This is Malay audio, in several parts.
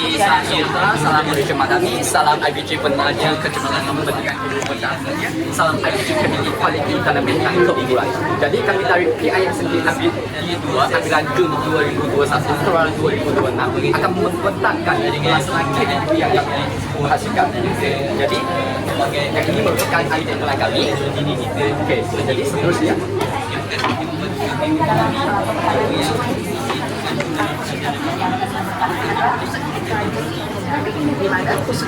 salam Malaysia Madani, salam IBJ Penaja Kecerdasan Pendidikan Kehidupan Dasarnya, salam IBJ Community Quality dalam bidang keunggulan. Jadi kami dari PIM sendiri ambil D2 ambilan Jun 2021 Keluar 2026 akan mempertahankan pelaksanaan KDP yang dihasilkan. Jadi yang ini merupakan idea mulai kami. Okey, jadi seterusnya. Di mana khusus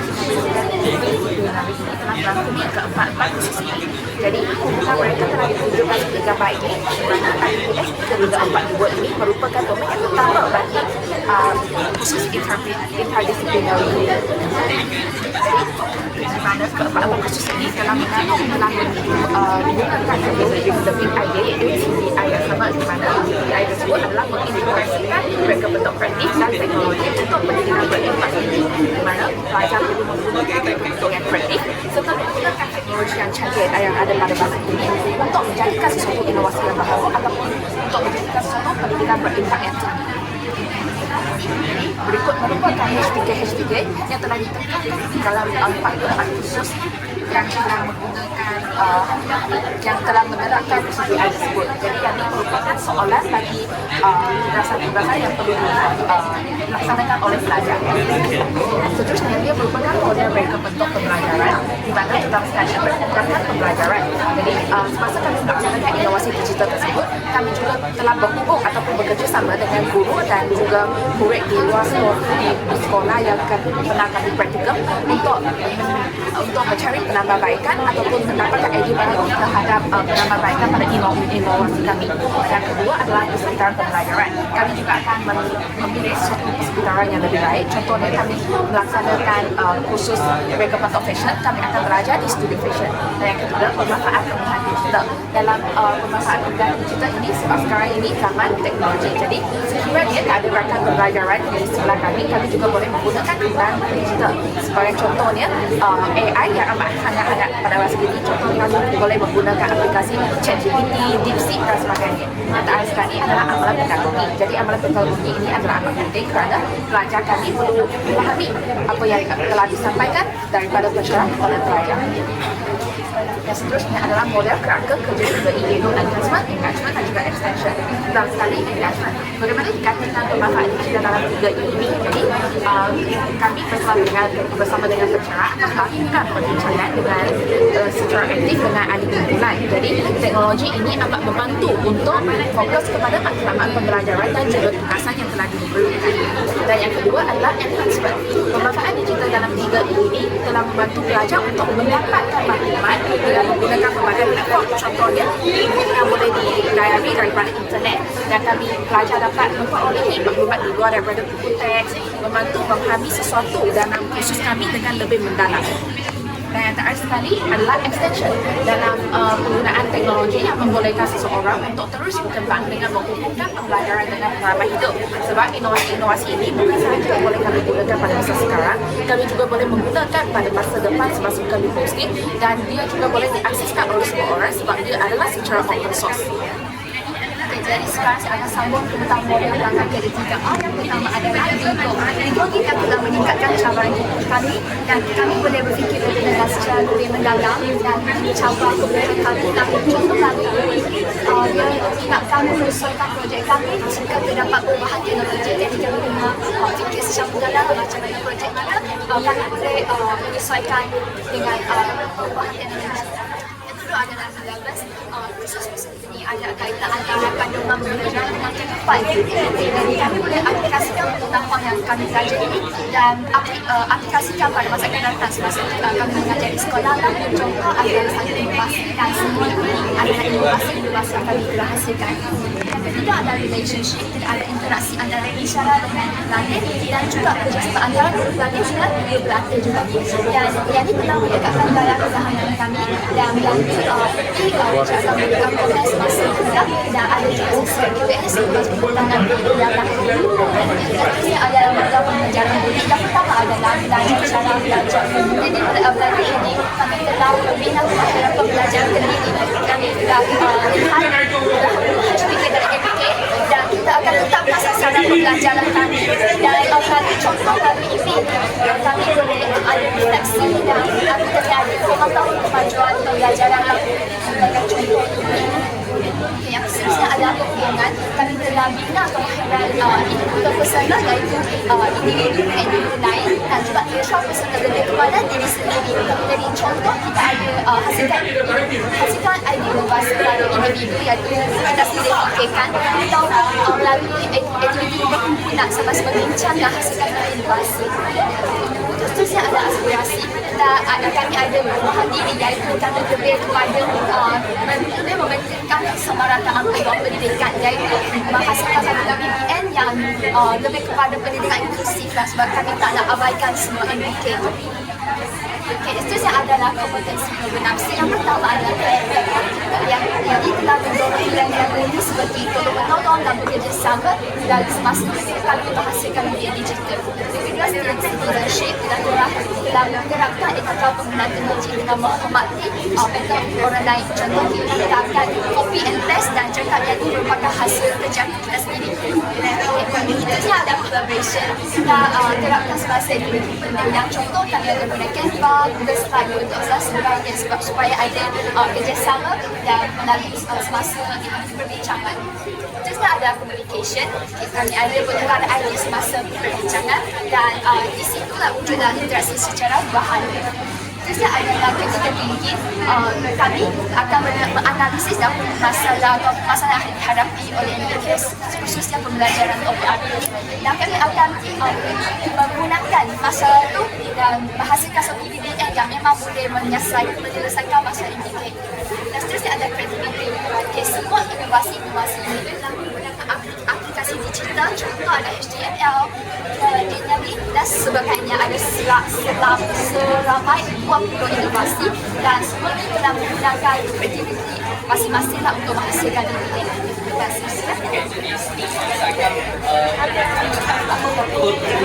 keempat khusus ini. Jadi mereka telah ditunjukkan ketika baik ini mana IPS 3.4.2 ini merupakan domain yang utama bagi khusus interdisciplinary. Di mana keempat khusus ini telah menggunakan lebih idea iaitu CPI yang sama, di mana CPI tersebut adalah mengintegrasikan mereka bentuk praktik dan teknologi untuk pendidikan berimpak tinggi, di mana pelajar perlu menggunakan bentuk yang praktik serta menggunakan teknologi yang canggih yang ada pada masa ini untuk menjadikan sesuatu inovasi yang baru ataupun untuk menjadikan sesuatu pendidikan berimpak yang tinggi. Berikut merupakan hashtag yang telah ditekankan dalam 4 khusus yang telah menggunakan yang telah menerapkan CPI tersebut. Jadi yang ini merupakan soalan bagi tugasan-tugasan yang perlu dilaksanakan oleh pelajar. Seterusnya dia merupakan model mereka bentuk pembelajaran di mana terutama sekali menggunakan pembelajaran. Jadi semasa kami melaksanakan inovasi digital tersebut, kami juga telah berhubung ataupun bekerjasama dengan guru dan juga murid di luar sekolah yang pernah kami praktikum untuk mencari penambahbaikan ataupun mendapatkan idea baru terhadap penambahbaikan pada inovasi kami. Yang kedua adalah persekitaran pembelajaran. Kami juga akan memilih suatu persekitaran yang lebih baik. Contohnya kami melaksanakan khusus mereka bentuk fashion, kami akan belajar di studi fashion. Dan yang ketiga, pemanfaat kemudahan digital. Dalam pemanfaat kemudahan digital ini, sebab sekarang ini zaman teknologi. Jadi sekiranya tak ada rakan pembelajaran di sebelah kami juga boleh menggunakan kemudahan digital. Sebagai contohnya, AI yang amat hangat-hangat pada masa ini. Contohnya kami boleh menggunakan aplikasi ChatGPT, DeepSeek dan sebagainya. Yang terakhir sekali adalah amalan pedagogi. Jadi amalan pedagogi ini adalah amat penting kerana pelajar kami perlu memahami apa yang telah disampaikan daripada pensyarah oleh pelajar. Yang seterusnya adalah model kerangka kerja juga iaitu enhancement, engagement dan juga extension. Pertama sekali engagement. Bagaimana dikatakan pemanfaat digital dalam 3 ini? Jadi kami bersama dengan pensyarah melakukan perbincangan dengan secara aktif dengan ahli kumpulan. Jadi teknologi ini amat membantu untuk fokus kepada matlamat pembelajaran dan juga tugasan yang telah diberikan. Dan yang kedua adalah enhancement. Pemanfaat digital dalam 3 ini telah membantu pelajar untuk mendapatkan maklumat dengan menggunakan pelbagai platform. Contohnya, e-book yang boleh dilayari daripada internet dan kami pelajar dapat memperolehi maklumat di luar daripada buku teks, membantu memahami sesuatu dalam kursus kami dengan lebih mendalam. Dan yang terakhir sekali adalah extension dalam penggunaan teknologi yang membolehkan seseorang untuk terus berkembang dengan menghubungkan pembelajaran dengan pengalaman hidup. Sebab inovasi ini bukan sahaja boleh kami gunakan pada masa sekarang, kami juga boleh menggunakan pada masa depan semasa kami posting, dan dia juga boleh diakseskan oleh semua orang sebab dia adalah secara open source. Jadi sekarang saya akan sambung tentang model langkah ketiga yang pertama adalah teknologi yang telah meningkatkan cabaran kami dan kami boleh berfikir dengan secara lebih mendalam dan mencabar kemudian kami dan contoh kami dia ingatkan menyesuaikan projek kami jika terdapat perubahan teknologi. Jadi kami kena fikir secara mendalam macam mana projek mana kami boleh menyesuaikan dengan perubahan teknologi. Yang kedua adalah 19 khusus ini ada kaitan antara kandungan pembelajaran dengan kehidupan. Jadi kami boleh aplikasikan pengetahuan yang kami belajar ini dan aplikasikan pada masa akan datang semasa kami mengajar di sekolah. Contoh adalah satu inovasi dan semua ini adalah inovasi yang kami telah hasilkan. Yang ketiga adalah relationship, tidak ada interaksi antara bicara dengan pelatih dan juga kerjasama antara pelatih dengan pelatih juga. Dan yang ini telah meningkatkan daya pertahanan kami dan melalui cara memberikan progres masa muda dan ada juga QS sebagai pengulangan dalam ini adalah modal pembelajaran budi. Yang pertama adalah belajar cara belajar. Jadi pada belajar ini kami telah membina dalam pembelajaran ini kami telah lihat HPK dari APK dan kita akan tetapkan sasaran pembelajaran kami dan contoh kami ini personal iaitu individu lain dan juga neutral personal lebih kepada diri sendiri. Jadi contoh kita ada hasilkan idea inovasi melalui individu iaitu kita sendiri fikirkan atau melalui aktiviti berkumpulan sama-sama bincang dan hasilkan inovasi. Terusnya ada aspirasi. Kami ada perubahan diri iaitu kami lebih kepada mementingkan kesamarataan peluang pendidikan iaitu menghasilkan satu BBN yang lebih kepada pendidikan inklusif lah sebab kami tak nak abaikan semua MBK itu. Seterusnya adalah kompetensi bernafsi. Yang pertama adalah yang telah mendorong nilai-nilai ini seperti tolong dan bekerjasama dan semasa kami menghasilkan media digital. Kemudian citizenship dan telah menggerakkan etika penggunaan teknologi dengan menghormati mental orang lain. Contohnya kita akan copy and paste dan cakap yang ini merupakan hasil kerja kita sendiri. Seterusnya ada collaboration. Kita terapkan semasa ini penting. Yang contoh kami akan guna Canva, Google Slide untuk sebagainya sebab supaya ada kerjasama dan melalui semasa perbincangan. Terusnya ada communication. Kami ada bertukar idea semasa perbincangan dan di situlah wujud dalam interaksi secara bahan. Terusnya adalah critical thinking. Kami akan menganalisis masalah yang dihadapi oleh individu khususnya pembelajaran OPRP dan kami akan menggunakan masalah itu dan menghasilkan satu BBN yang memang boleh menyelesaikan masalah individu. Dan seterusnya ada creativity. Semua inovasi ini telah menggunakan aplikasi digital, contoh ada HTML, dynamic dan sebagainya. Ada seramai 20 inovasi dan semua ini telah menggunakan kreativiti masing-masing untuk menghasilkan ini. Dan seterusnya. Jadi saya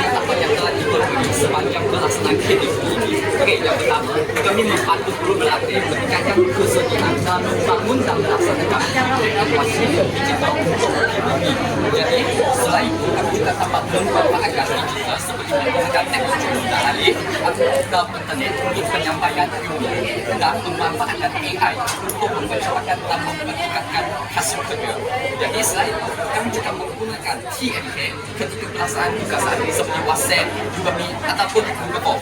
apa yang telah diperlukan sepanjang pelaksanaan KDP ini. Yang pertama, kami membantu guru berlatih meningkatkan kesediaan dalam membangun dan melaksanakan inovasi digital untuk KDP. Jadi selain itu kami juga dapat memanfaatkan digital seperti menggunakan teknologi mudah alih atau internet untuk penyampaian ilmu dan memanfaatkan AI untuk mempercepatkan dan meningkatkan hasil kerja. Jadi selain itu, kami juga menggunakan TMK ketika pelaksanaan tugas seperti WhatsApp, juga Meet ataupun Google Form.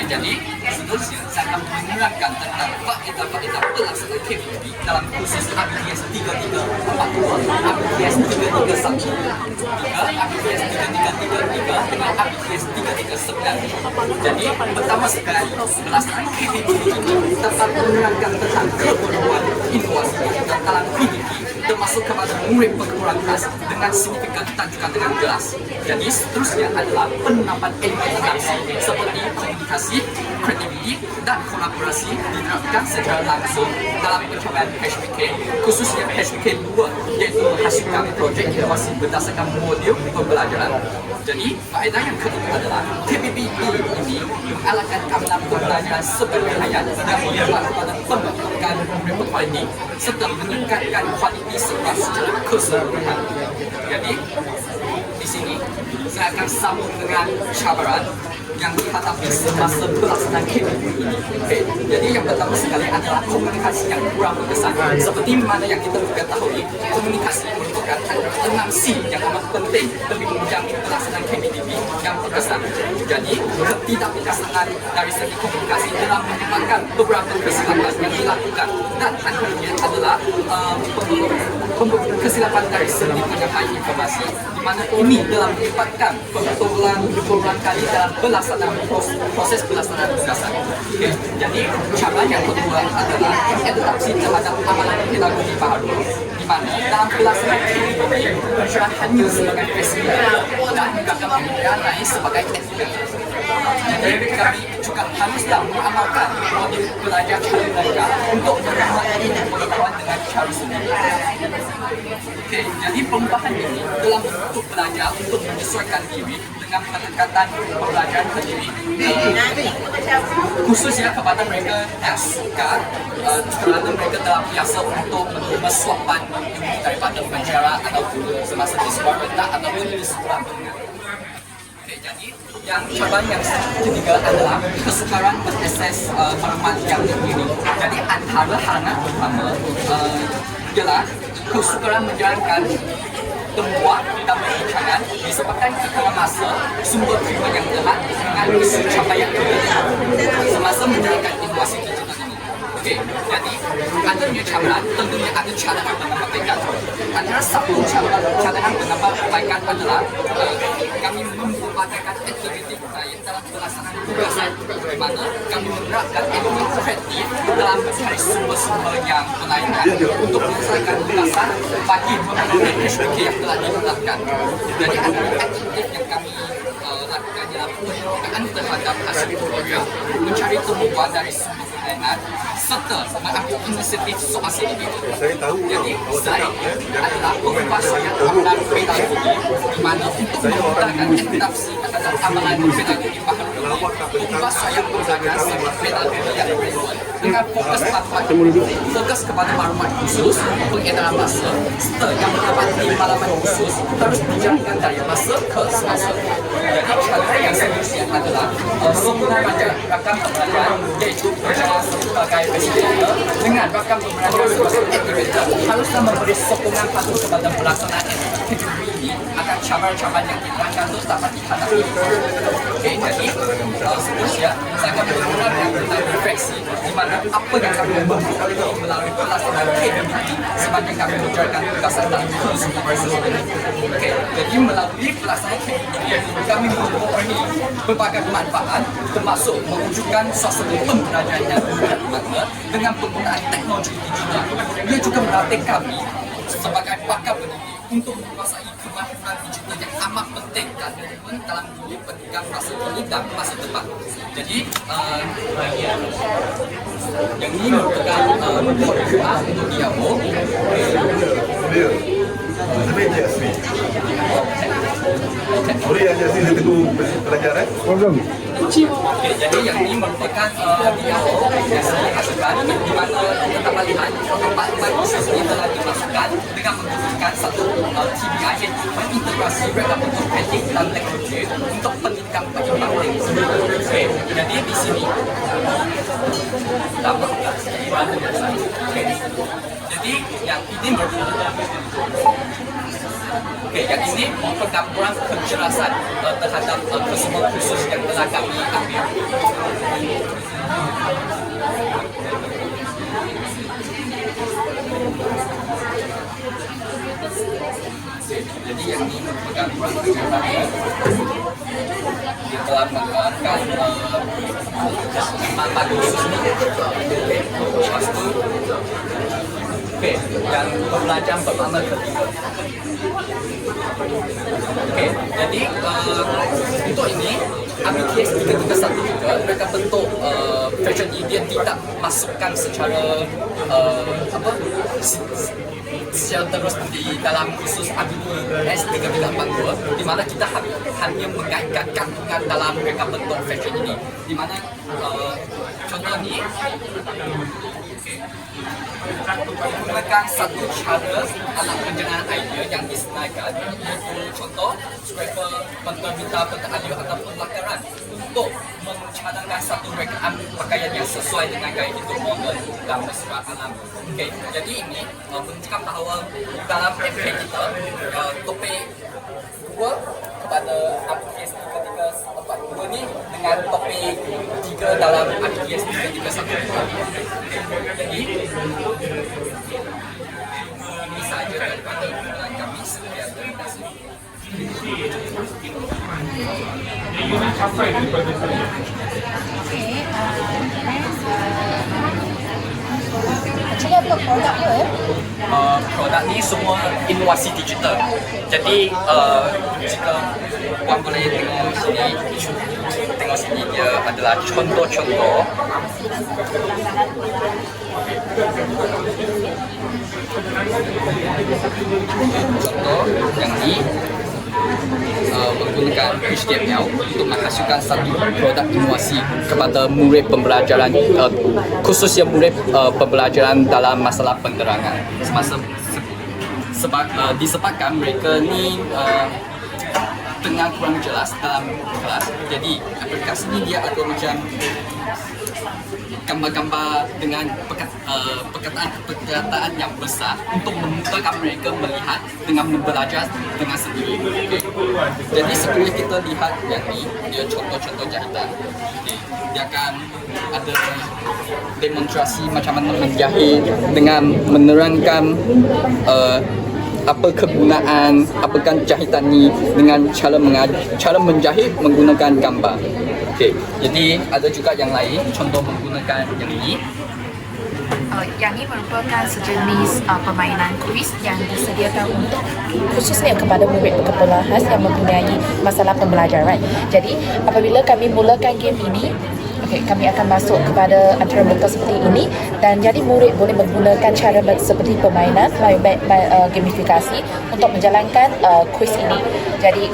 Jadi seterusnya saya akan menerangkan tentang faedah-faedah pelaksanaan KPP dalam kursus ABPS 3342, ABPS 3313, ABPS 3333 dengan ABPS 339. Jadi pertama sekali pelaksanaan KPP ini dapat menerangkan tentang keperluan inovasi digital dalam PDP termasuk kepada murid perguruan kelas dengan signifikan dan juga dengan jelas. Jadi seterusnya adalah penerapan elemen interaksi seperti komunikasi, kreativiti dan kolaborasi diterapkan secara langsung dalam pencapaian HPK, khususnya HPK 2 iaitu menghasilkan projek inovasi berdasarkan modul pembelajaran. Jadi faedah yang kedua adalah KPP ini mengalahkan amalan pembelajaran sebagai ayat yang berperan pada pembentukan repertoire ini serta meningkatkan kualiti sekolah secara keseluruhan. Jadi di sini saya akan sambung dengan cabaran yang dihadapi semasa pelaksanaan KPP ini. Jadi yang pertama sekali adalah komunikasi yang kurang berkesan. Seperti mana yang kita ketahui, komunikasi merupakan 6 C yang amat penting demi menjamin pelaksanaan KPP yang berkesan. Jadi ketidakberkesanan dari segi komunikasi telah menyebabkan beberapa kesilapan yang dilakukan dan antaranya adalah kesilapan dari segi penyampaian informasi di mana ini dalam melibatkan pembetulan berulang kali dalam proses pelaksanaan tugasan. Jadi cara yang kedua adalah adaptasi terhadap amalan pedagogi baru di mana dalam pelaksanaan ini pencerahannya sebagai presiden dan kepemimpinan lain sebagai etika. Jadi kami juga haruslah mengamalkan modul belajar cara belajar untuk mengamalkan pengetahuan dengan cara sendiri. Jadi perubahan ini dalam bentuk belajar untuk menyesuaikan diri dengan pendekatan pembelajaran sendiri, khususnya kepada mereka yang suka kerana mereka telah biasa untuk menerima suapan daripada penjara atau guru semasa di sekolah rendah ataupun di sekolah menengah. Jadi yang cabaran yang ketiga adalah kesukaran mengakses maklumat yang tinggi. Jadi antara halangan utama ialah kesukaran menjalankan pertemuan dan perbincangan disebabkan kita masa sumber firman yang telat dengan isu capaian kita semasa menjalankan inovasi digital ini. Okey, jadi adanya cabaran, tentunya ada cadangan penyampaikan. Antara satu cadangan penyampaikan adalah kami memperbaikkan aktiviti yang dalam pelaksanaan tugasan di mana kami menerapkan ekonomi kreatif dalam mencari sumber-sumber yang berlainan untuk menyelesaikan tugasan bagi memenuhi SPK yang telah ditetapkan. Jadi antara aktiviti yang kami lakukan dalam penelitian terhadap hasil program mencari temuan dari sumber berlainan serta mengambil inisiatif soal ini. Jadi selain adalah pengubahsayaan amalan pedagogi di mana untuk memudahkan adaptasi terhadap amalan pedagogi baharu ini, pengubahsayaan menggunakan sifat pedagogi yang relevan dengan fokus kepada maklumat khusus, pengedaran masa serta yang mendapati maklumat khusus terus dijalankan dari masa ke semasa. Jadi cara yang seterusnya adalah penggunaan rakam pembelajaran iaitu berjalan sebagai facilitator dengan rakam pembelajaran sebagai activator haruslah memberi sokongan patuh kepada pelaksanaan aktiviti ini agar cabaran-cabaran yang diterangkan itu dapat dihadapi. Okey, jadi seterusnya saya akan menggunakan tentang refleksi di mana apa yang kami memperoleh melalui pelaksanaan aktiviti sebagai kami menjalankan tugasan dalam semua proses ini. Okey, jadi melalui pelaksanaan aktiviti kami memperoleh berbagai manfaat termasuk mewujudkan suasana pembelajaran yang bermakna dengan penggunaan teknologi digital. Ia juga melatih kami sebagai pakar pendidik untuk menguasai kemahiran digital yang amat penting dan relevan dalam dunia pendidikan masa kini dan masa depan. Jadi yang ini merupakan program untuk dialog. Boleh aja sih tunggu pelajaran. Okey, jadi yang ini merupakan dialog yang saya hasilkan di mana kita melihat tempat-tempat khusus ini telah dimasukkan dengan menggunakan satu TBI iaitu mengintegrasi rekam bentuk kreatif dan teknologi untuk pendidikan penyimpanan. Okey, jadi di sini dapat okey. Jadi yang ini merupakan okey, yang ini pergambaran kejelasan terhadap kesemua khusus yang telah kami ambil. Jadi yang ini merupakan kejelasan telah menggunakan manfaat khusus ini. Lepas itu, okey, dan pembelajaran pertama ketiga. Okey, jadi untuk ini ABTS 331 juga mereka bentuk version ini dia tidak masukkan secara secara terus di dalam khusus ABTS 382 di mana kita hanya mengaitkan kandungan dalam mereka bentuk version ini di mana contoh ni menggunakan satu cara dalam penjenayaan idea yang disenaraikan iaitu contoh scraper, penterminta, penteraudio ataupun lakaran untuk mencadangkan satu rekaan pakaian yang sesuai dengan gaya hidup moden dan mesra alam. Okay, jadi ini menunjukkan bahawa dalam FK kita topik 2 kepada ABTS 3342 ni dengan topik 3 dalam ABTS 3312. Jadi ini sahaja daripada pengalaman kami sekian terima kasih. Actually apa produk dia Produk ni semua inovasi digital. Jadi jika puan boleh tengok sini dia adalah contoh-contoh yang ni menggunakan HTML untuk menghasilkan satu produk inovasi kepada murid pembelajaran khususnya murid pembelajaran dalam masalah penerangan semasa disebabkan mereka ni tengah kurang jelas dalam kelas. Jadi aplikasi ini dia ada macam gambar-gambar dengan perkataan yang besar untuk memudahkan mereka melihat dengan belajar dengan sendiri. Okay. Jadi sebelum kita lihat yang ini, dia contoh-contoh jahitan. Okay. Dia akan ada demonstrasi macam mana menjahit dengan menerangkan apa kegunaan, apakah jahitan ni dengan cara menjahit menggunakan gambar. Okey, jadi ada juga yang lain, contoh menggunakan yang ini. Yang ini merupakan sejenis permainan kuis yang disediakan untuk khususnya kepada murid berkepala khas yang mempunyai masalah pembelajaran. Jadi apabila kami mulakan game ini, kami akan masuk kepada antara muka seperti ini dan jadi murid boleh menggunakan cara seperti permainan gamifikasi untuk menjalankan kuis ini. Jadi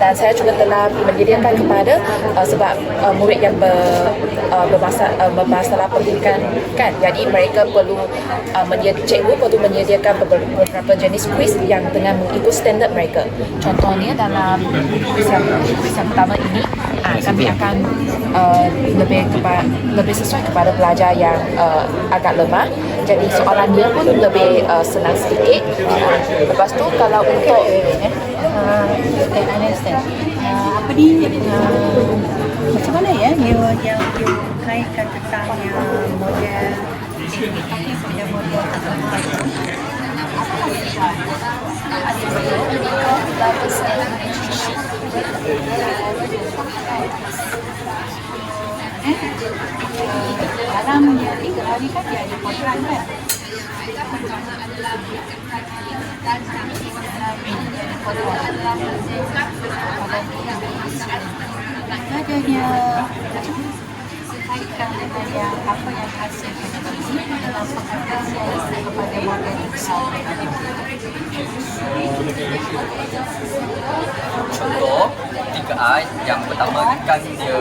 dan saya juga telah menyediakan kepada sebab murid yang bermasalah pendidikan kan, jadi mereka perlu cikgu perlu menyediakan beberapa jenis kuis yang dengan mengikut standard mereka. Contohnya dalam kuis yang pertama ini kami akan lebih sesuai kepada pelajar yang agak lemah. Jadi soalan dia pun lebih senang sedikit. Lepas tu kalau untuk I understand. Apa ni? Macam mana ya yang kaitkan tentang model model dalamnya 3 hari kan dia ada program kan? Adanya kaitkan dengan yang apa yang hasil ini dalam pengkajian kepada model Contoh 3A yang pertama kan dia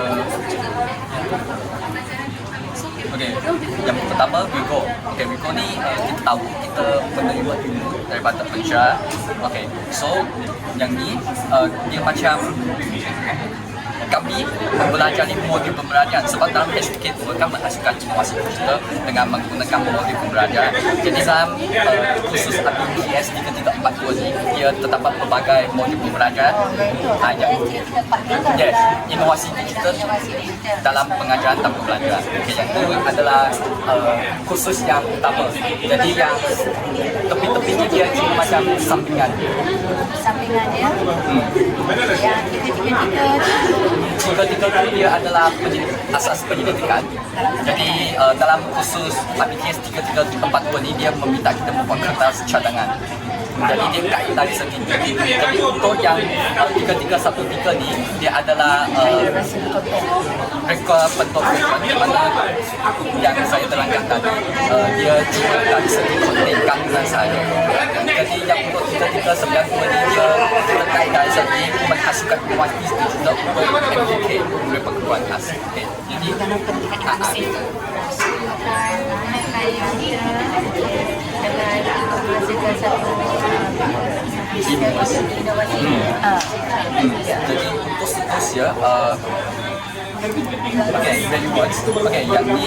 yang pertama Wiko. Wiko ni kita tahu kita menerima ilmu daripada penjara. So yang ni dia macam kami belajar modul pembelajaran sebab dalam HTK itu kami menghasilkan inovasi digital dengan menggunakan modul pembelajaran. Jadi dalam khusus APGS 3342 ini dia terdapat pelbagai modul pembelajaran inovasi digital dalam pengajaran dan pembelajaran. Yang itu adalah khusus yang utama. Jadi yang tepi-tepi ini dia cuma macam sampingan dia. Yang tiga itu dia adalah asas penyelidikan. Jadi dalam khusus APTS 3342 ini dia meminta kita membuat kertas cadangan. Jadi dia kait dari segi. Jadi untuk yang 3313 ni dia adalah rekod bentuk di mana yang saya terangkan tadi dia cuma dari segi konten kandungan saja. Jadi yang untuk 3392 ni dia terkait dari segi menghasilkan inovasi digital untuk MDK oleh perguruan khas. Jadi dalam pendidikan inklusif. Jadi untuk seterusnya value words. Yang ni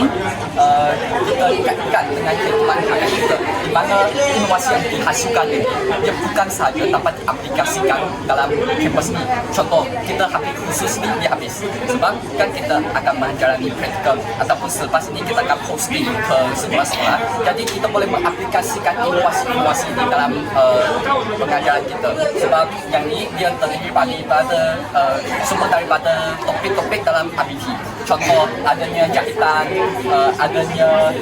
kita kaitkan dengan kehidupan rakyat kita di mana inovasi yang dihasilkan ini dia bukan sahaja dapat diaplikasikan dalam kampus ni. Contoh, kita habis khusus ni dia habis sebab kan kita akan menjalani praktikal ataupun selepas ini kita akan posting ke sekolah-sekolah. Jadi kita boleh mengaplikasikan inovasi-inovasi ini dalam pengajaran kita sebab yang ni dia terdiri daripada semua daripada topik-topik dalam APT. Contoh adanya jahitan, adanya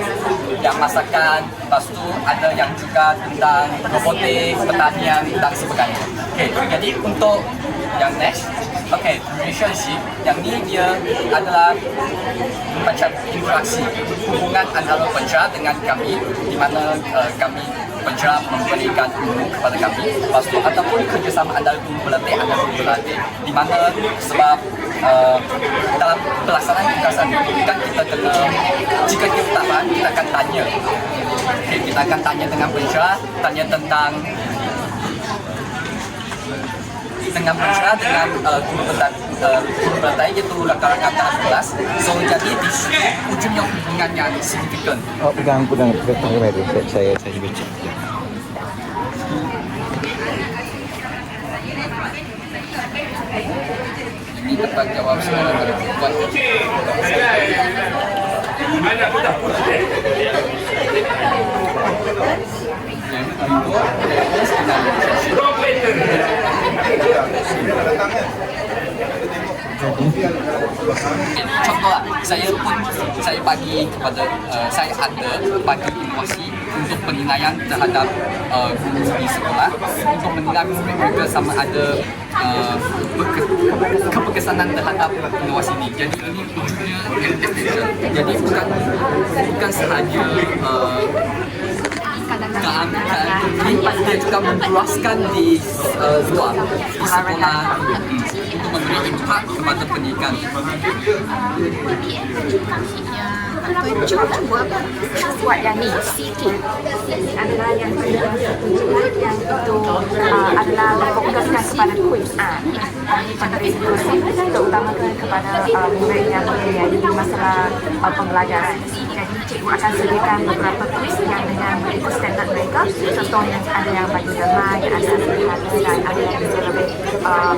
yang masakan, lepas tu ada yang juga tentang robotik, pertanian dan sebagainya. Jadi untuk yang next, relationship yang ni dia adalah macam interaksi hubungan antara penjara dengan kami di mana kami penjara memberikan ilmu kepada kami, lepas tu ataupun kerjasama antara guru pelatih di mana sebab dalam pelaksanaan tugasan ini kan kita kena, jika kita tak faham kita akan tanya. Kita akan tanya dengan penjara, tanya tentang dengan mesra dengan guru beradai iaitu rakan-rakan tak kelas. So jadi di sini ujungnya hubungannya signifikan. Oh, pegang kamera itu. Saya baca. Ya. Ini tempat jawab secara terbuka. Contoh lah, saya bagi kepada saya ada bagi inovasi untuk penilaian terhadap guru di sekolah untuk menilai murid mereka sama ada keberkesanan terhadap inovasi ini. Jadi ini ujungnya extension. Jadi bukan sahaja dia juga memperluaskan di luar di sekolah untuk memberi impak kepada pendidikan. Buat yang ni sikit adalah yang itu adalah memfokuskan kepada quiz pada diskusi terutamakan kepada murid yang mempunyai masalah pembelajaran. Jadi cikgu akan sediakan beberapa quiz yang dengan mengikut standard mereka. Contohnya ada yang bagi nama, yang ada hadis dan ada yang lebih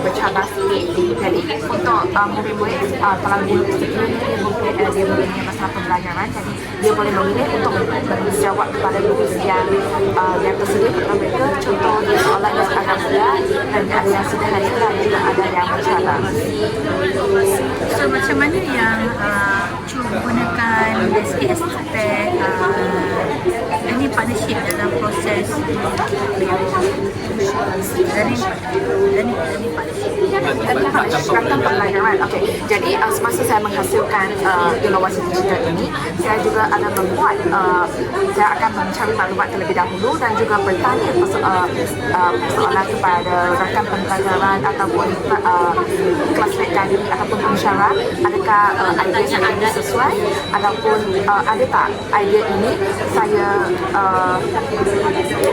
bercabar sikit. Jadi untuk murid-murid kalau dia mempunyai masalah pembelajaran, jadi dia boleh memilih untuk menjawab kepada quiz yang tersedia kepada mereka. Contoh soalan yang agak mudah dan ada yang sederhana dan juga ada yang bercabar. So macam mana yang cuba gunakan SPS sampai ini partnership dalam proses dari partnership Tentang pembelajaran. Okey. Jadi semasa saya menghasilkan inovasi digital ini, saya juga ada membuat saya akan mencari maklumat terlebih dahulu dan juga bertanya persoalan kepada rakan pembelajaran ataupun classmate kami ataupun pensyarah, adakah idea saya ini sesuai ataupun ada tak idea ini saya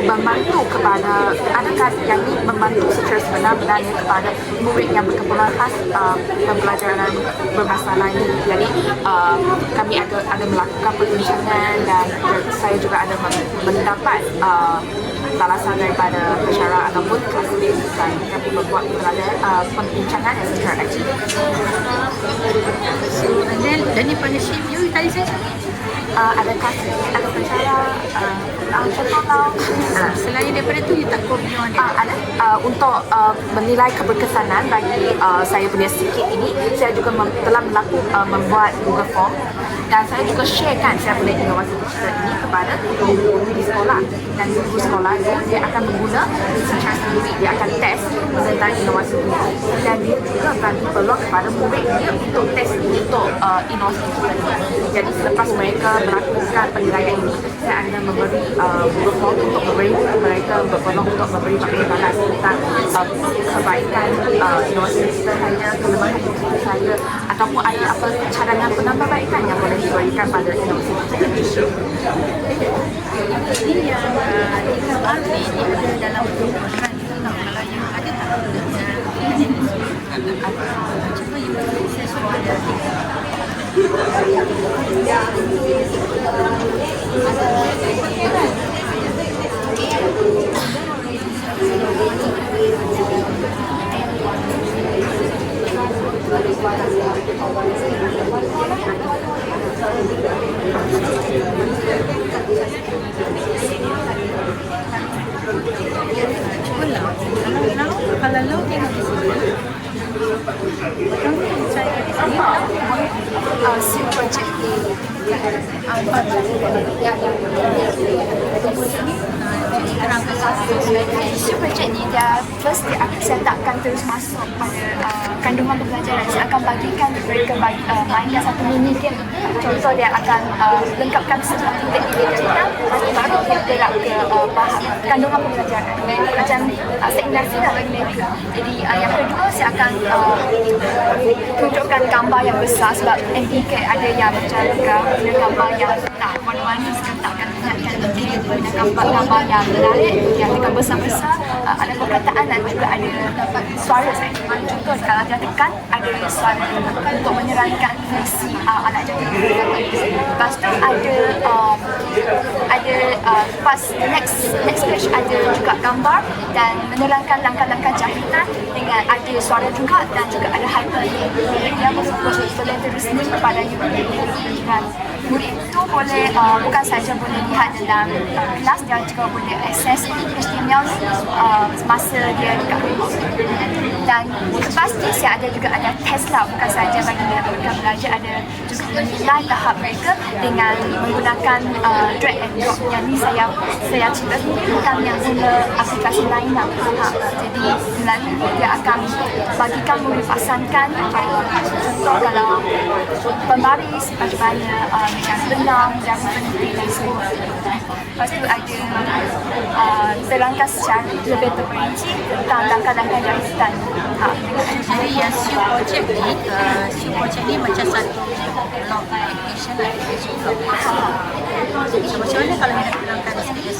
membantu kepada adakah yang ini membantu secara sebenar-benarnya kepada murid yang berkeperluan khas pembelajaran bermasalah ini. Jadi kami ada melakukan perbincangan dan saya juga ada mendapat balasan daripada pensyarah ataupun classmate dan kami membuat perbincangan yang secara aktif. so and then dari partnership you tadi saya Ada classmate, ada pensyarah, contoh selain daripada tu you tak go beyond that. ada untuk menilai keberkesanan bagi saya punya sikit ini, saya juga telah membuat Google Form dan saya juga sharekan saya punya inovasi digital ini kepada guru di sekolah dan guru sekolah dia akan mengguna secara sendiri, dia akan test tentang inovasi ini dan dia juga bagi peluang kepada murid dia untuk test untuk inovasi digital ini. Jadi selepas mereka melakukan penilaian ini, saya akan memberi Google Form untuk memberi mereka berpeluang untuk memberi perkembangan tentang kebaikan inovasi digital saya, kelemahan digital saya ataupun ada apa cadangan penambahbaikan yang boleh diberikan pada inovasi digital. Ini yang DKRP ni ada dalam program kalau yang ada tak cuba you sesuatu ada kalau lo tengok di sini kamu saya di sini Si project isu projek ni dia first saya takkan terus masuk pada kandungan pembelajaran. Saya akan bagikan mereka mainkan satu mini game. Contoh dia akan lengkapkan satu titik cerita, baru dia gerak ke kandungan pembelajaran. Macam seminasi lah bagi mereka. Jadi yang kedua saya akan tunjukkan gambar yang besar sebab MPK ada yang macam gambar yang tak warna-warni, sekarang tak akan ingatkan gambar yang menarik yang tekan besar-besar, ada perkataan dan juga ada suara. Contoh kalau dia tekan ada suara untuk menerangkan fungsi alat jantung. Lepas tu ada pas next page ada juga gambar dan menerangkan langkah-langkah jahitan dengan ada suara juga dan juga ada hyperlink. Dia boleh terus link kepada YouTube dan murid itu boleh bukan saja boleh lihat dalam kelas, dia juga boleh akses HTML semasa dia dekat rumah. Dan pasti ada juga ada test lah, bukan saja bagi mereka belajar, ada juga menilai tahap mereka dengan menggunakan drag and drop. Yang ni saya cerita bukan yang guna aplikasi lain lah. Jadi melalui dia akan bagikan murid pasankan contoh kalau pembaris macam mana dengan benang dan peniti dan semua. Lepas tu ada terangkan secara lebih terperinci tentang langkah-langkah jahitan. Jadi yang SIU project ni macam satu log application lah. So macam mana kalau nak terangkan sikit?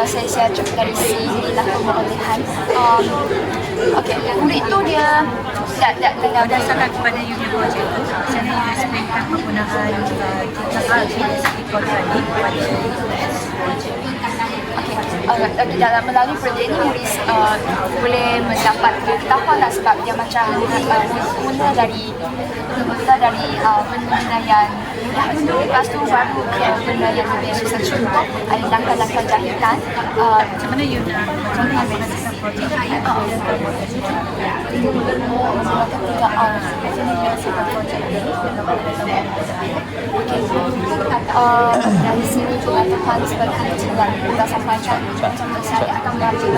Saya cuba dari sini lah pemerolehan. Murid tu dia berdasarkan kepada unit project tu, macam mana you explainkan penggunaan kita tadi kepada dalam melalui projek ini murid boleh mendapat pengetahuan lah sebab dia macam guna dari benda yang mudah dulu, lepas tu baru benda yang lebih susah. Contoh ada langkah-langkah jahitan. macam mana you nak menggunakan projek dari sini pengetahuan seperti jalan kita sampaikan. Contoh saya akan belajar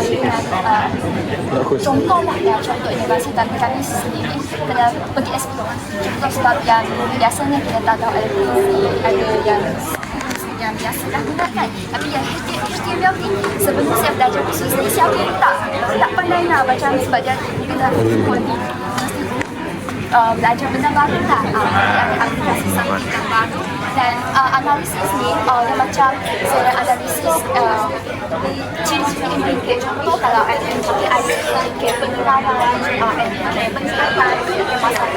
contoh lah ya, contohnya bahasa dan kami sendiri kena pergi explore. Contoh sebab yang biasanya kita tak tahu ada yang biasa dah gunakan, tapi yang HTML ni sebelum saya belajar khusus ni saya tak pandai lah macam sebab dia kena coding, belajar benda baru lah, ada aplikasi sampaikan baru dan analisis ni dia macam saya analisis ciri-ciri indicate. Contoh kalau indicate ada indicate penularan, indicate penularan masalah.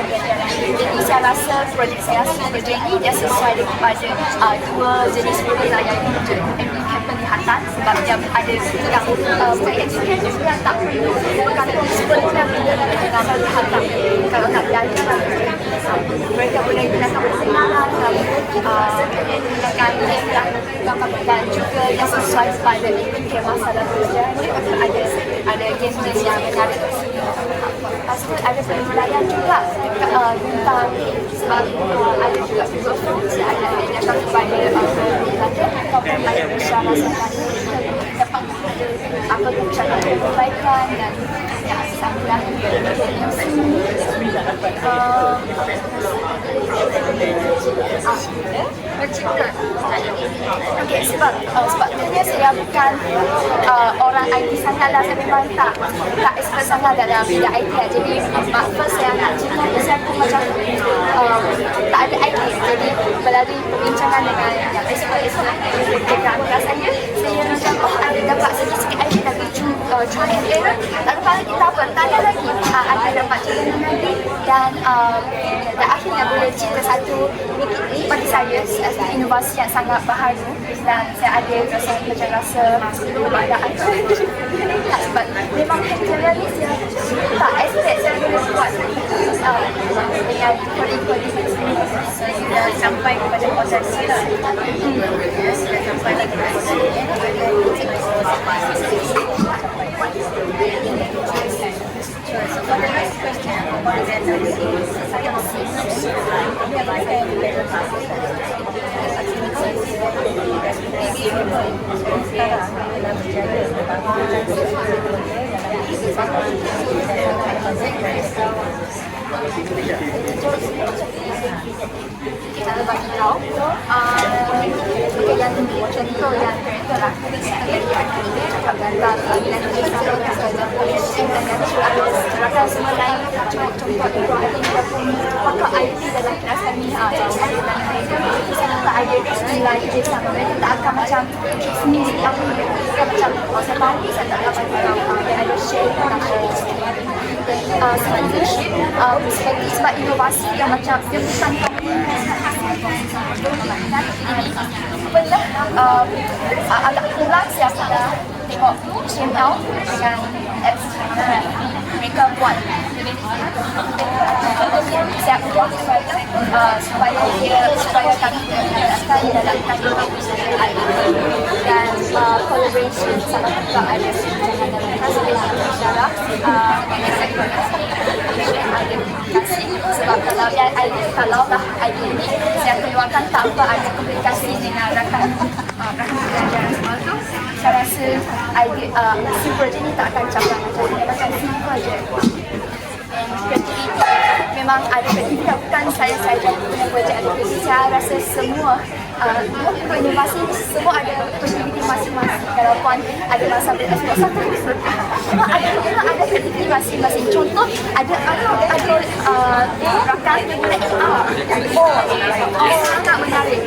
Jadi saya rasa projek saya ini dia sesuai kepada dua jenis penularan yang indicate penglihatan sebab dia ada yang indicate yang tak perlu bergantung sepenuhnya dengan penglihatan. Kalau nak belajar mereka boleh gunakan penularan gunakan dan juga yang sesuai pada indicate masalah belajar. Ada game-game yang menarik. Lepas tu ada penilaian juga tentang sebab ada juga Google Forms yang ada dinyatakan kepada pelajar ataupun ada usaha sebenarnya dapat apa cara perbaikan dan yang sambilan mencipta. Okey, sebabnya saya bukan orang IT sangat lah, saya memang tak expert sangat dalam bidang IT lah. Jadi first saya nak cerita saya pun macam tak ada idea. Jadi melalui perbincangan dengan yang expert dekat kelas saya macam ada dapat sikit-sikit idea tapi cuma and error. Tak lupa lagi tak apa, tak ada lagi ada dapat cerita lagi dan akhirnya boleh cerita satu bagi saya inovasi yang sangat baharu dan saya ada rasa kebanggaan sebab memang HTML ni saya tak expect saya boleh buat dengan coding saya sampai kepada proses lah. Sampai lagi So for the next question about the analysis, saya kita bagi tahu yang contoh yang karakter lah dari aktiviti cakap tentang ada gerakan semua lain contoh Ibrahim ataupun pakar IT dalam kelas kami jawapan dan mereka saya tak ada nilai kerja mereka tak akan macam sendiri apa mereka macam saya tahu saya tak dapat dia ada share tentang sebab inovasi yang macam dia bukan pernah agak kurang siapa dah tengok channel dengan apps mereka buat supaya kami menggunakan dalam kategori dan collaboration sama juga ada jangan mereka sebagai pensyarah sebab kalau lah idea ini saya keluarkan tanpa ada komunikasi dengan rakan belajar semua tu saya rasa idea si projek ni tak akan capai macam simple je. Kreativiti memang ada kreativiti bukan saya saja punya projek aktiviti. Saya rasa semua inovasi semua ada kreativiti masing-masing. Kalau puan ada masa bereksplor satu memang ada kreativiti masing-masing. Contoh ada rakan yang guna AR. Sangat menarik.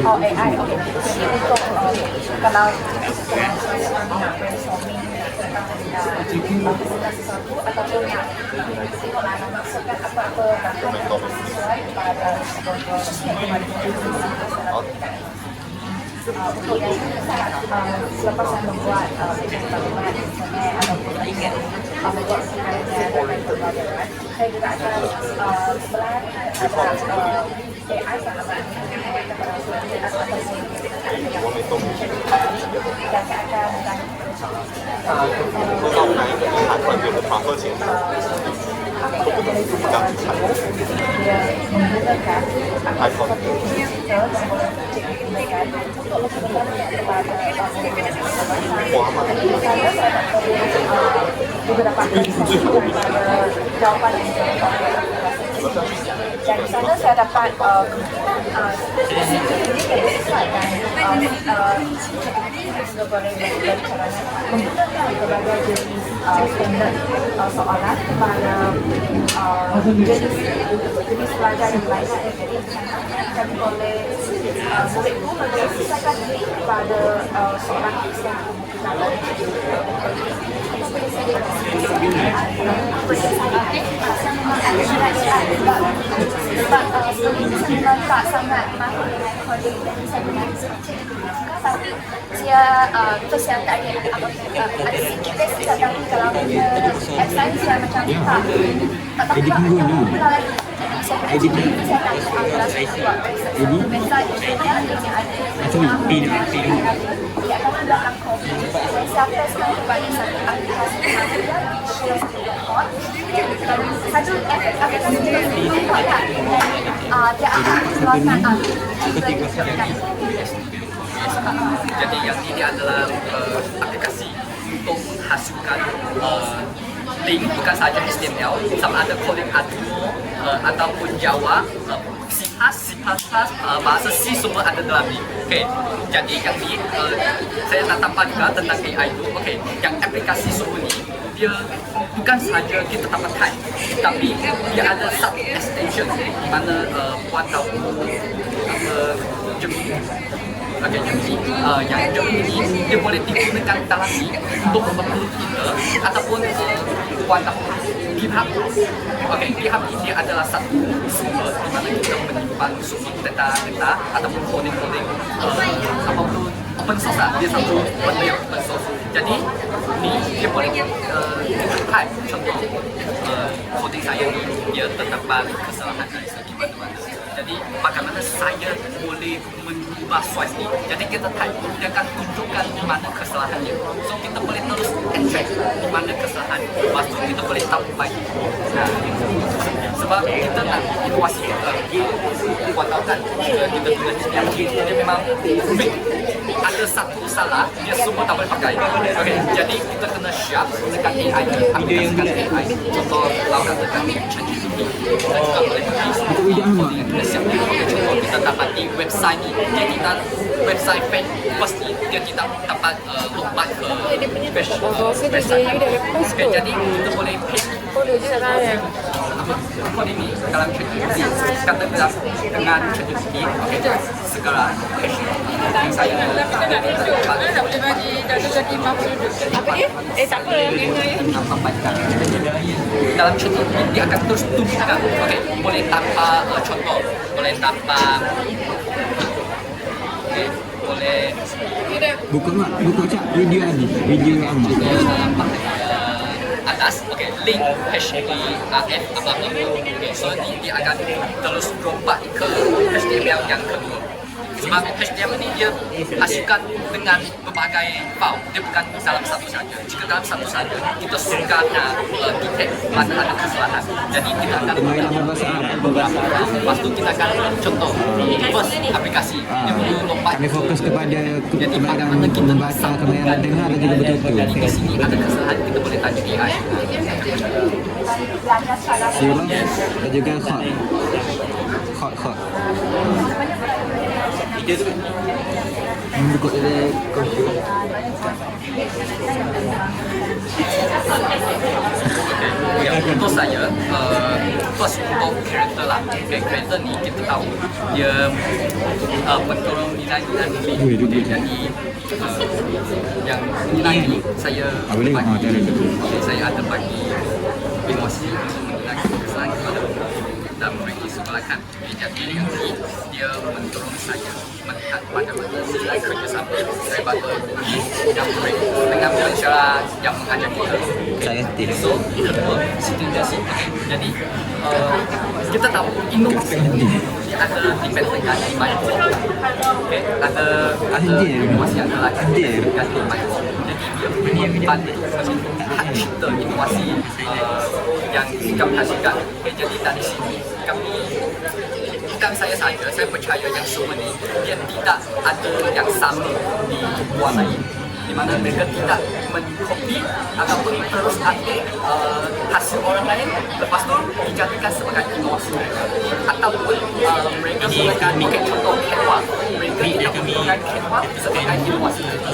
Oh AI, okay. Jadi untuk kalau brainstorming sesuatu ataupun yang maksudkan apa-apa sesuai pada untuk yang ini selepas saya membuat maklumat internet ataupun membuat sebenarnya dan pelajaran saya juga akan sebelah ada AI sahabat kepada student ataupun dan saya akan 不知道哪一个银行团队的transfer钱都不懂这样去看 iPhone dan di sana saya dapat menggunakan berbagai jenis standard soalan pada jenis pelajar yang lainnya. Jadi kami boleh murid itu menyelesaikan diri pada soalan yang tak sangat mahu dengan coding dan tapi terus yang tak ada ada sikit basic tapi kalau punya exercise saya macam tak tahu pula lagi saya tak buat website yang ada di atas belakang komputer saya siapkan kepada satu aplikasi satu aplikasi dia akan keluarkan jadi yang ini adalah aplikasi untuk menghasilkan link bukan saja HTML, sama ada coding Arduino ataupun Java, C++, bahasa C semua ada dalam ini. Okey, jadi yang ini saya nak tambah juga tentang AI itu. Okey, yang aplikasi semua ini dia bukan saja kita tambahkan, tapi dia ada sub extension di mana puan tahu apa Okey, jadi yang hijau ini dia boleh digunakan dalam ni untuk membantu kita ataupun kuantum GitHub. Okey, GitHub ini adalah satu sumber di mana kita menyimpan sumber data ataupun coding apapun open source lah. Dia satu benda yang open source. Jadi ni dia boleh type contoh coding saya ni dia terdapat kesalahan dari segi mana-mana. Jadi bagaimana saya boleh mengubah source ni? Jadi kita type, dia akan tunjukkan di mana kesalahannya. So kita boleh terus check di mana kesalahan. Lepas tu kita boleh tambahkan. Nah, sebab kita nak inovasi kita, buat tahu kan kita guna yang dia memang big. Ada satu salah, dia semua tak boleh pakai. Okay, jadi kita kena siap dekat AI, aplikasikan AI. Contoh, kalau katakan ChatGPT, kita juga boleh pakai. Yang kita siap. Okay, contoh kita dapati website ni, dia tidak website first ni, dia tidak dapat lompat ke website. Okay, jadi kita boleh pick kod ini dalam ChatGPT, katakanlah dengan ChatGPT, okay, segala hash yang saya sampaikan dalam ChatGPT dia akan terus tunjukkan, okay, boleh tanpa contoh, boleh tanpa, okay, boleh buka cak video ni, video apa? Atas, okay, link HTML apa-apa, okay, so dia akan terus lompat ke HTML yang kedua. Sebab HTML ni dia hasilkan dengan berbagai file, dia bukan dalam satu saja. Jika dalam satu saja, kita suka nak detect mana ada kesalahan. Jadi kita akan beberapa, lepas tu kita akan contoh first aplikasi dia perlu lompat. Kami fokus kepada jadi bagaimana kita membaca kemahiran dengar dan juga betul-betul. Jadi di sini ada kesalahan, kita boleh tanya AI. Siapa? Dan juga hot. Buka dari kursi. Untuk saya, first untuk karakter lah. Okay, karakter ni kita tahu dia penturun nilai-nilai lebih. Jadi yang nilai ni saya saya ada bagi emosi untuk menilai kesalahan kepada dan memberi sumbangan. Jadi yang ini dia menturun saya melihat bagaimana nilai kerjasama daripada yang baik dengan pensyarah yang mengajar kita. Saya tidak. So, kedua, situasi. Jadi, kita tahu inovasi ini ada dipendekkan di micro. Okay, ada inovasi yang telah dipendekkan di micro. Jadi, dia membantu hak cipta inovasi yang kami hasilkan. Okay, jadi dari sini kami bukan saya saja, saya percaya yang semua ni dia tidak ada yang sama di luar lain, di mana mereka tidak mengkopi ataupun terus ambil hasil orang lain lepas tu dijadikan sebagai inovasi mereka, ataupun mereka menggunakan contoh Canva, mereka tidak menggunakan Canva sebagai inovasi mereka,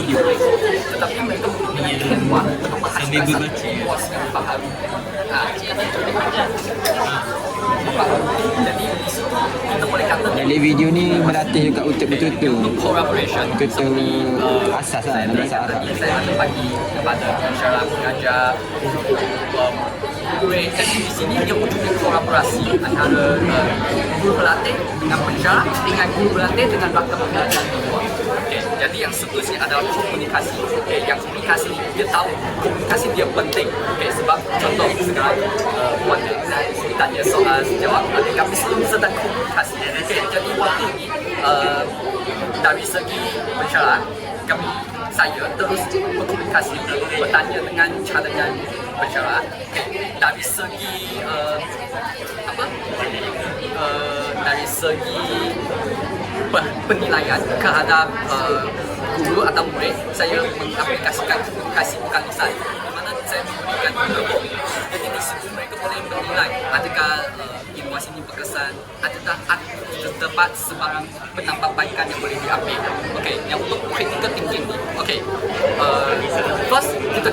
tetapi mereka menggunakan Canva untuk menghasilkan satu inovasi yang baharu. Jadi di situ kita boleh kata Dari video ni melatih juga untuk betul-betul collaboration seperti asas lah, saya ada bagi kepada pensyarah pengajar guru. Jadi di sini dia wujudnya kolaborasi antara guru pelatih dengan pensyarah dengan guru pelatih dengan rakan pengajar kedua. Okay, jadi yang seterusnya adalah komunikasi. Okay, yang komunikasi dia tahu komunikasi dia penting. Okay, sebab contoh sekarang waktu tanya soal jawab, kami selalu sedang komunikasi. Okay, jadi waktu ini dari segi pensyarah saya terus berkomunikasi, bertanya dengan cadangan pensyarah. Okay, dari segi dari segi penilaian terhadap guru atau murid, saya mengaplikasikan komunikasi bukan lisan, di mana saya memberikan robot. Jadi di situ mereka boleh menilai adakah inovasi ini berkesan, adakah terdapat sebarang penambahbaikan yang boleh diambil. Okey, yang untuk critical thinking ni, okey, first kita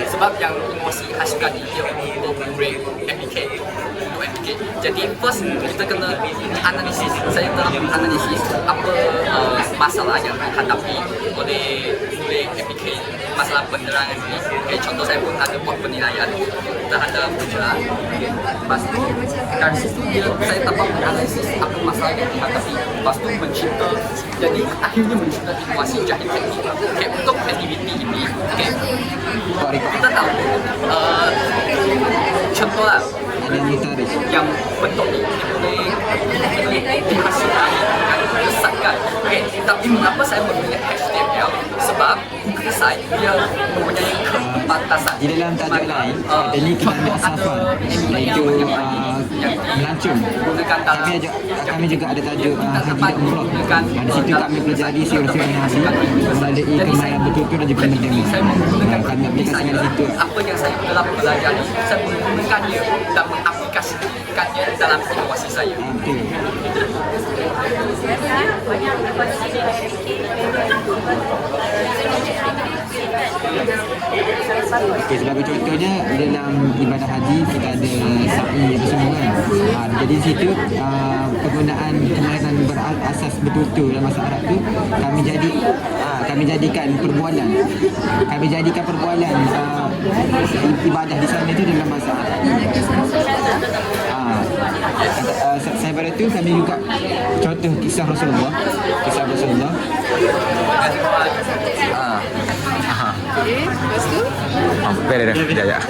sebab yang inovasi hasilkan ni dia untuk murid MBK, untuk MBK Jadi first kita kena analisis. Saya telah analisis apa masalah yang dihadapi oleh APK, masalah penerangan ini. Okay, contoh saya pun ada buat penilaian terhadap pencerahan. Lepas tu dari situ saya dapat menganalisis apa masalah yang dihadapi. Lepas tu mencipta, jadi akhirnya mencipta inovasi jahit teknik. Okay, untuk aktiviti ini, okay, kita tahu contoh lah yang bentuk ni boleh dihasilkan, besarkan. Okay, tapi mengapa saya memilih HTML? Sebab Google Site dia mempunyai kebatasan. Di dalam tajuk lain, ada ni kita ambil asafan, iaitu melancong. Kami juga ada tajuk tidak umroh. Di situ kami pelajari siri-siri nasi, melalui kemahiran betul-betul dan juga mendengar. Kami aplikasikan di situ. Apa yang saya telah pelajari, saya menggunakannya dan mengaplikasikannya dalam inovasi saya. Betul. Okay, sebagai contohnya dalam ibadah haji kita ada sa'i apa semua kan. Jadi di situ penggunaan kemahiran berasas betul-betul dalam bahasa Arab tu kami jadikan perbualan. Kami jadikan perbualan ibadah di sana tu dalam bahasa Arab. Saya pada tu kami juga contoh kisah Rasulullah. Beres dah. Sekejap.